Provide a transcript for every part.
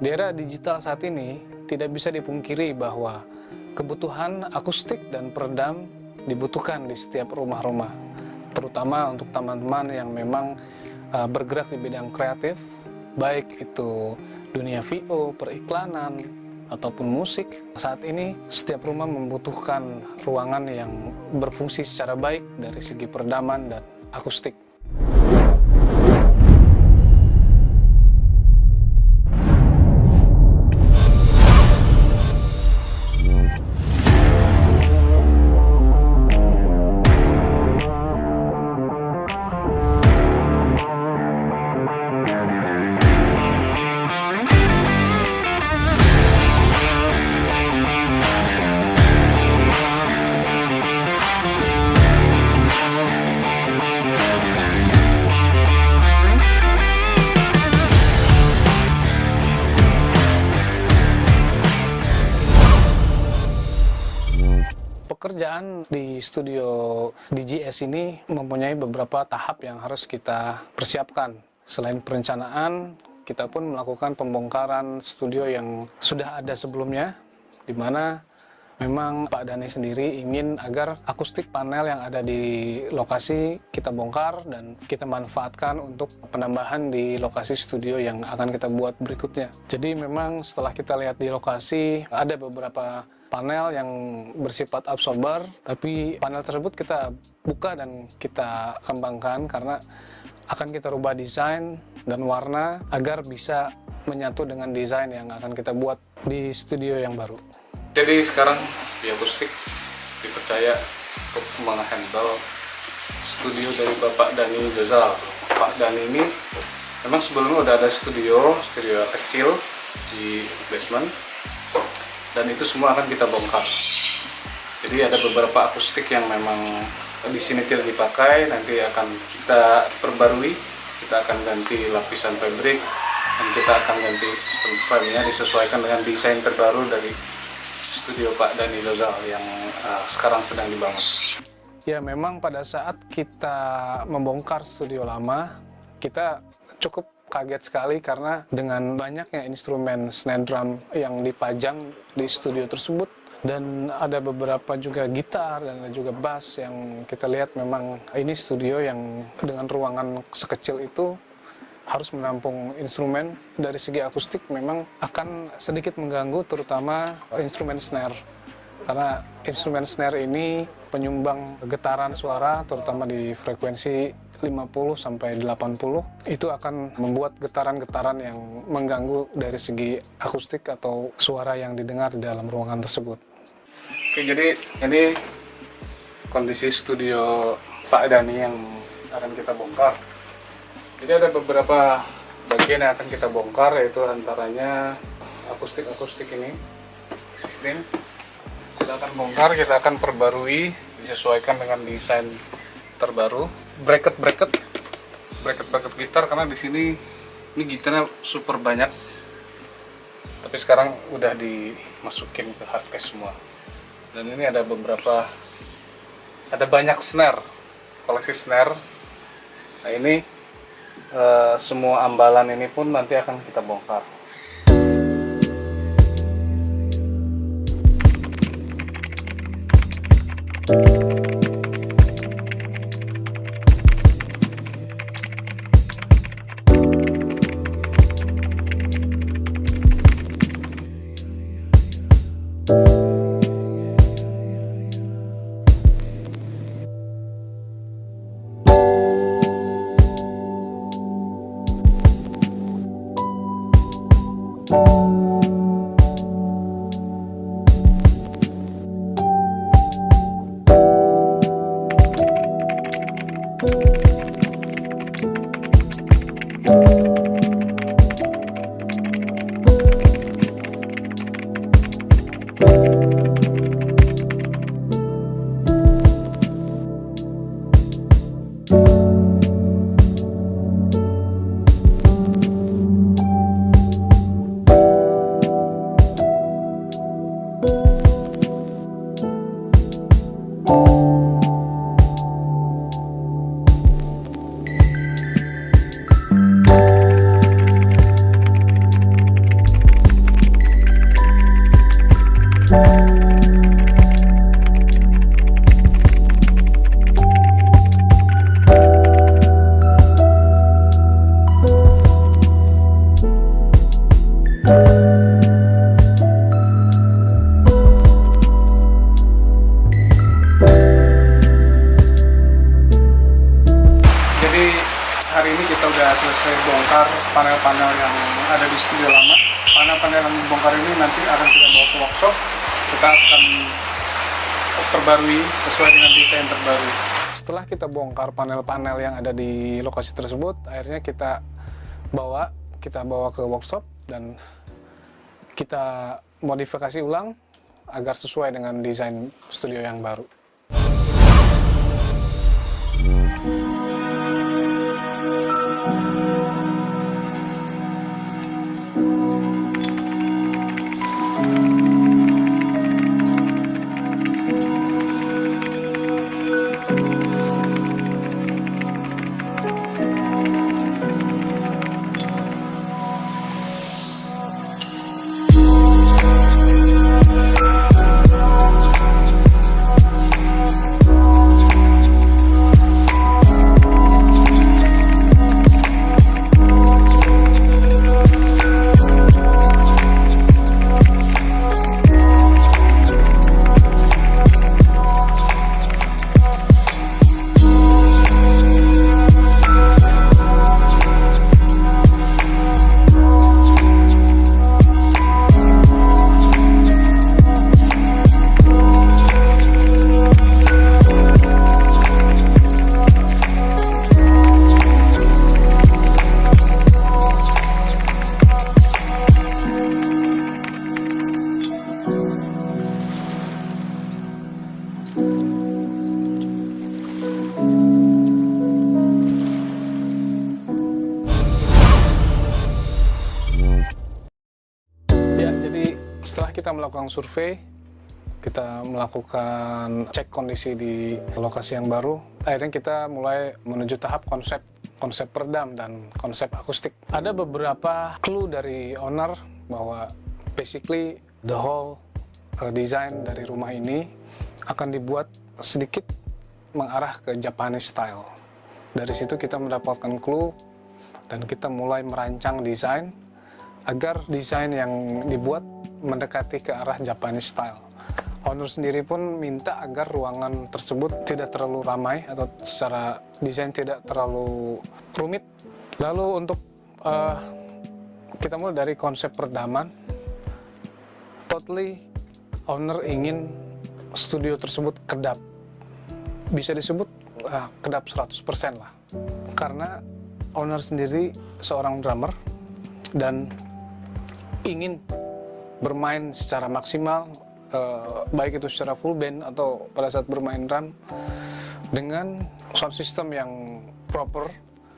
Di era digital saat ini, tidak bisa dipungkiri bahwa kebutuhan akustik dan peredam dibutuhkan di setiap rumah-rumah, terutama untuk teman-teman yang memang bergerak di bidang kreatif, baik itu dunia VO, periklanan, ataupun musik. Saat ini, setiap rumah membutuhkan ruangan yang berfungsi secara baik dari segi peredaman dan akustik. Pekerjaan di studio DJS ini mempunyai beberapa tahap yang harus kita persiapkan. Selain perencanaan, kita pun melakukan pembongkaran studio yang sudah ada sebelumnya, di mana memang Pak Dhani sendiri ingin agar akustik panel yang ada di lokasi kita bongkar dan kita manfaatkan untuk penambahan di lokasi studio yang akan kita buat berikutnya. Jadi memang setelah kita lihat di lokasi, ada beberapa panel yang bersifat absorber, tapi panel tersebut kita buka dan kita kembangkan karena akan kita rubah desain dan warna agar bisa menyatu dengan desain yang akan kita buat di studio yang baru. Jadi sekarang di akustik dipercaya untuk menghandle studio dari Bapak Dhani Jozal. Pak Dhani ini memang sebelumnya udah ada studio kecil di basement, dan itu semua akan kita bongkar. Jadi ada beberapa akustik yang memang di sini tidak dipakai, nanti akan kita perbarui. Kita akan ganti lapisan fabrik dan kita akan ganti sistem frame-nya disesuaikan dengan desain terbaru dari studio Pak Dhani Jozal yang sekarang sedang dibangun. Ya, memang pada saat kita membongkar studio lama, kita cukup kaget sekali karena dengan banyaknya instrumen snare drum yang dipajang di studio tersebut, dan ada beberapa juga gitar dan juga bass yang kita lihat memang ini studio yang dengan ruangan sekecil itu harus menampung instrumen. Dari segi akustik memang akan sedikit mengganggu, terutama instrumen snare, karena instrumen snare ini penyumbang getaran suara terutama di frekuensi 50 sampai 80, itu akan membuat getaran-getaran yang mengganggu dari segi akustik atau suara yang didengar di dalam ruangan tersebut. Oke, jadi ini kondisi studio Pak Dhani yang akan kita bongkar. Jadi ada beberapa bagian yang akan kita bongkar, yaitu antaranya akustik ini, sistem. Kita akan bongkar, kita akan perbarui, disesuaikan dengan desain terbaru. Bracket gitar, karena di sini ini gitarnya super banyak, tapi sekarang udah dimasukin ke hardcase semua. Dan ini ada banyak snare, koleksi snare. Nah ini semua ambalan ini pun nanti akan kita bongkar. Jadi hari ini kita udah selesai bongkar panel-panel yang ada di studio lama. Panel-panel yang dibongkar ini nanti akan kita bawa ke workshop. Kita akan perbarui sesuai dengan desain terbaru. Setelah kita bongkar panel-panel yang ada di lokasi tersebut, akhirnya kita bawa ke workshop dan kita modifikasi ulang agar sesuai dengan desain studio yang baru. Setelah kita melakukan survei, kita melakukan cek kondisi di lokasi yang baru, akhirnya kita mulai menuju tahap konsep peredam dan konsep akustik. Ada beberapa clue dari owner bahwa basically the whole design dari rumah ini akan dibuat sedikit mengarah ke Japanese style. Dari situ kita mendapatkan clue dan kita mulai merancang desain agar desain yang dibuat mendekati ke arah Japanese style. Owner sendiri pun minta agar ruangan tersebut tidak terlalu ramai atau secara desain tidak terlalu rumit. Lalu untuk kita mulai dari konsep peredaman. Totally owner ingin studio tersebut kedap. Bisa disebut kedap 100% lah. Karena owner sendiri seorang drummer dan ingin bermain secara maksimal, baik itu secara full band atau pada saat bermain drum dengan sound system yang proper,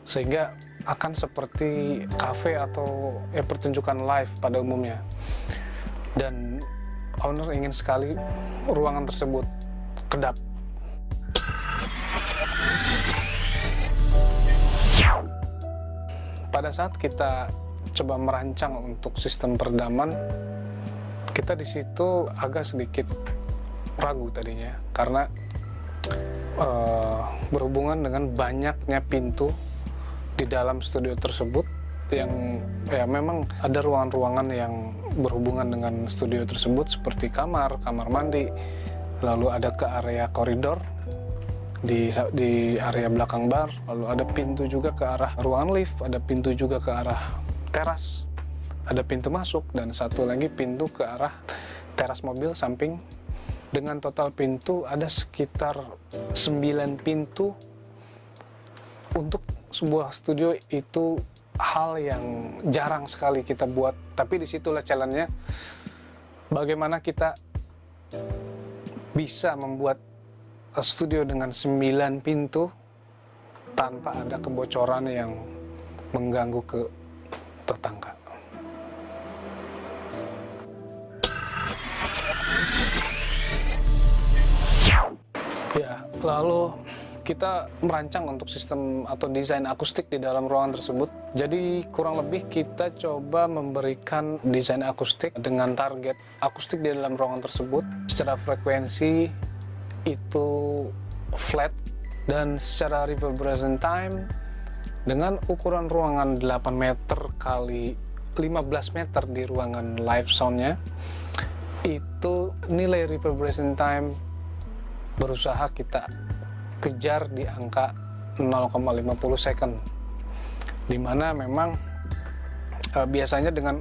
sehingga akan seperti cafe atau pertunjukan live pada umumnya. Dan owner ingin sekali ruangan tersebut kedap. Pada saat kita coba merancang untuk sistem peredaman, kita di situ agak sedikit ragu tadinya karena berhubungan dengan banyaknya pintu di dalam studio tersebut yang memang ada ruangan-ruangan yang berhubungan dengan studio tersebut seperti kamar mandi, lalu ada ke area koridor di area belakang bar, lalu ada pintu juga ke arah ruangan lift, ada pintu juga ke arah teras, ada pintu masuk, dan satu lagi pintu ke arah teras mobil samping. Dengan total pintu ada sekitar 9 pintu. Untuk sebuah studio itu hal yang jarang sekali kita buat, tapi disitulah challenge-nya, bagaimana kita bisa membuat studio dengan 9 pintu tanpa ada kebocoran yang mengganggu ke tetangga. Ya, lalu kita merancang untuk sistem atau desain akustik di dalam ruangan tersebut. Jadi kurang lebih kita coba memberikan desain akustik dengan target akustik di dalam ruangan tersebut. Secara frekuensi itu flat dan secara reverberation time dengan ukuran ruangan 8 meter kali 15 meter di ruangan live soundnya, itu nilai reverberation time berusaha kita kejar di angka 0,50 second, dimana memang biasanya dengan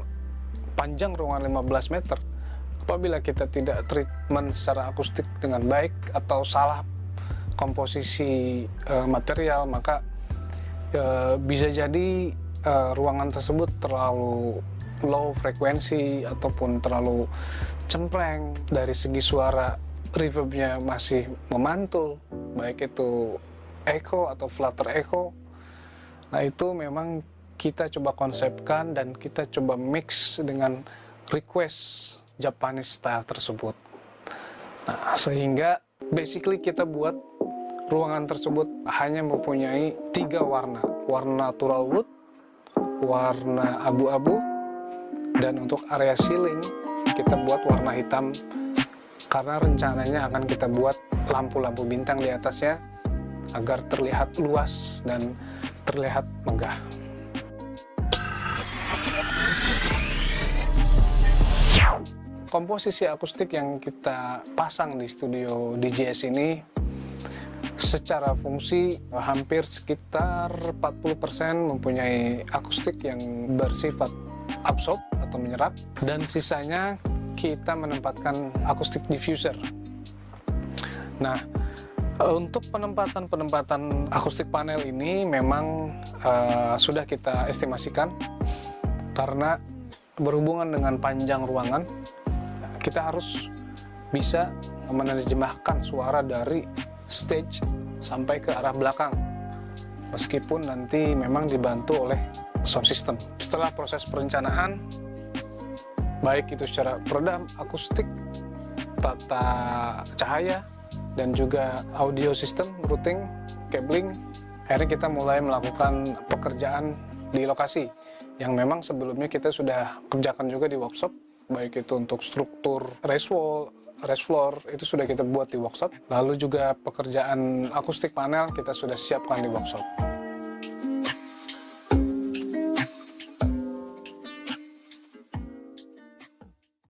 panjang ruangan 15 meter, apabila kita tidak treatment secara akustik dengan baik atau salah komposisi material, maka bisa jadi ruangan tersebut terlalu low frekuensi ataupun terlalu cempreng dari segi suara, reverbnya masih memantul, baik itu echo atau flutter echo. Nah, itu memang kita coba konsepkan dan kita coba mix dengan request Japanese style tersebut. Nah, sehingga basically kita buat ruangan tersebut hanya mempunyai 3 warna. Warna natural wood, warna abu-abu, dan untuk area ceiling kita buat warna hitam, karena rencananya akan kita buat lampu-lampu bintang di atasnya agar terlihat luas dan terlihat megah. Komposisi akustik yang kita pasang di studio DJS ini secara fungsi hampir sekitar 40% mempunyai akustik yang bersifat absorb atau menyerap, dan sisanya kita menempatkan akustik diffuser. Nah, untuk penempatan akustik panel ini memang sudah kita estimasikan, karena berhubungan dengan panjang ruangan, kita harus bisa menerjemahkan suara dari stage sampai ke arah belakang, meskipun nanti memang dibantu oleh sound system. Setelah proses perencanaan, baik itu secara peredam, akustik, tata cahaya, dan juga audio system, routing, cabling, akhirnya kita mulai melakukan pekerjaan di lokasi yang memang sebelumnya kita sudah kerjakan juga di workshop, baik itu untuk struktur raised wall, raised floor, itu sudah kita buat di workshop. Lalu juga pekerjaan akustik panel kita sudah siapkan di workshop.